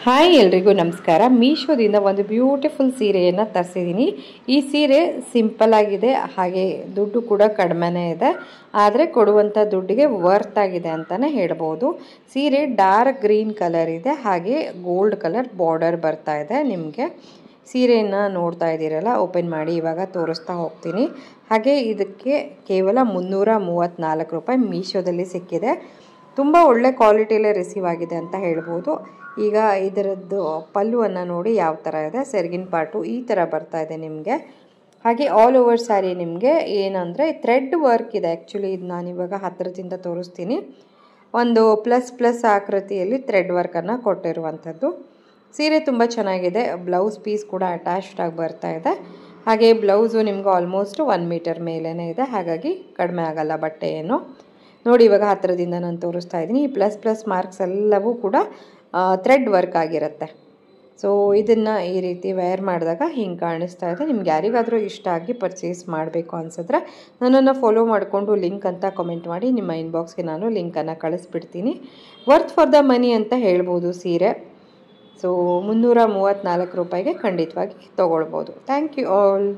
Hi ಎಲ್ರಿಗೂ ನಮಸ್ಕಾರ. ಮೀಶೋದಿಂದ ಒಂದು ಬ್ಯೂಟಿಫುಲ್ ಸೀರೆಯನ್ನು ತರಿಸಿದ್ದೀನಿ. ಈ ಸೀರೆ ಸಿಂಪಲ್ ಆಗಿದೆ, ಹಾಗೆ ದುಡ್ಡು ಕೂಡ ಕಡಿಮೆನೇ ಇದೆ. ಆದರೆ ಕೊಡುವಂಥ ದುಡ್ಡಿಗೆ ವರ್ತ್ ಆಗಿದೆ ಅಂತಲೇ ಹೇಳ್ಬೋದು. ಸೀರೆ ಡಾರ್ಕ್ ಗ್ರೀನ್ ಕಲರ್ ಇದೆ, ಹಾಗೆ ಗೋಲ್ಡ್ ಕಲರ್ ಬಾರ್ಡರ್ ಬರ್ತಾ ಇದೆ. ನಿಮಗೆ ಸೀರೆಯನ್ನು ನೋಡ್ತಾ ಇದ್ದೀರಲ್ಲ, ಓಪನ್ ಮಾಡಿ ಇವಾಗ ತೋರಿಸ್ತಾ ಹೋಗ್ತೀನಿ. ಹಾಗೆ ಇದಕ್ಕೆ ಕೇವಲ 334 ರೂಪಾಯಿ ಮೀಶೋದಲ್ಲಿ ಸಿಕ್ಕಿದೆ. ತುಂಬ ಒಳ್ಳೆ ಕ್ವಾಲಿಟಿಯಲ್ಲೇ ರಿಸೀವ್ ಆಗಿದೆ ಅಂತ ಹೇಳ್ಬೋದು. ಈಗ ಇದರದ್ದು ಪಲ್ಲುವನ್ನು ನೋಡಿ ಯಾವ ಥರ ಇದೆ. ಸೆರಗಿನ ಪಾರ್ಟು ಈ ಥರ ಬರ್ತಾ ಇದೆ ನಿಮಗೆ. ಹಾಗೆ ಆಲ್ ಓವರ್ ಸ್ಯಾರಿ ನಿಮಗೆ ಏನಂದರೆ ಥ್ರೆಡ್ ವರ್ಕ್ ಇದೆ. ಆ್ಯಕ್ಚುಲಿ ಇದು ನಾನಿವಾಗ ಹತ್ತಿರದಿಂದ ತೋರಿಸ್ತೀನಿ. ಒಂದು ಪ್ಲಸ್ ಆಕೃತಿಯಲ್ಲಿ ಥ್ರೆಡ್ ವರ್ಕನ್ನು ಕೊಟ್ಟಿರುವಂಥದ್ದು. ಸೀರೆ ತುಂಬ ಚೆನ್ನಾಗಿದೆ. ಬ್ಲೌಸ್ ಪೀಸ್ ಕೂಡ ಅಟ್ಯಾಚ್ಡ್ ಆಗಿ ಬರ್ತಾ ಇದೆ. ಹಾಗೆ ಬ್ಲೌಸು ನಿಮ್ಗೆ ಆಲ್ಮೋಸ್ಟ್ 1 ಮೀಟರ್ ಮೇಲೇ ಇದೆ, ಹಾಗಾಗಿ ಕಡಿಮೆ ಆಗಲ್ಲ ಬಟ್ಟೆ ಏನು. ನೋಡಿ ಇವಾಗ ಹತ್ತಿರದಿಂದ ನಾನು ತೋರಿಸ್ತಾ ಇದ್ದೀನಿ. ಈ ಪ್ಲಸ್ ಮಾರ್ಕ್ಸ್ ಎಲ್ಲವೂ ಕೂಡ ಥ್ರೆಡ್ ವರ್ಕ್ ಆಗಿರುತ್ತೆ. ಸೊ ಇದನ್ನು ಈ ರೀತಿ ವೇರ್ ಮಾಡಿದಾಗ ಹಿಂಗೆ ಕಾಣಿಸ್ತಾ ಇದೆ. ನಿಮ್ಗೆ ಯಾರಿಗಾದರೂ ಇಷ್ಟ ಆಗಿ ಪರ್ಚೇಸ್ ಮಾಡಬೇಕು ಅನಿಸಿದ್ರೆ ನನ್ನನ್ನು ಫಾಲೋ ಮಾಡಿಕೊಂಡು ಲಿಂಕ್ ಅಂತ ಕಮೆಂಟ್ ಮಾಡಿ. ನಿಮ್ಮ ಇನ್ಬಾಕ್ಸ್ಗೆ ನಾನು ಲಿಂಕನ್ನು ಕಳಿಸ್ಬಿಡ್ತೀನಿ. ವರ್ತ್ ಫಾರ್ ದ ಮನಿ ಅಂತ ಹೇಳ್ಬೋದು ಸೀರೆ. ಸೊ 334 ರೂಪಾಯಿಗೆ ಖಂಡಿತವಾಗಿ ತೊಗೊಳ್ಬೋದು. Thank you all.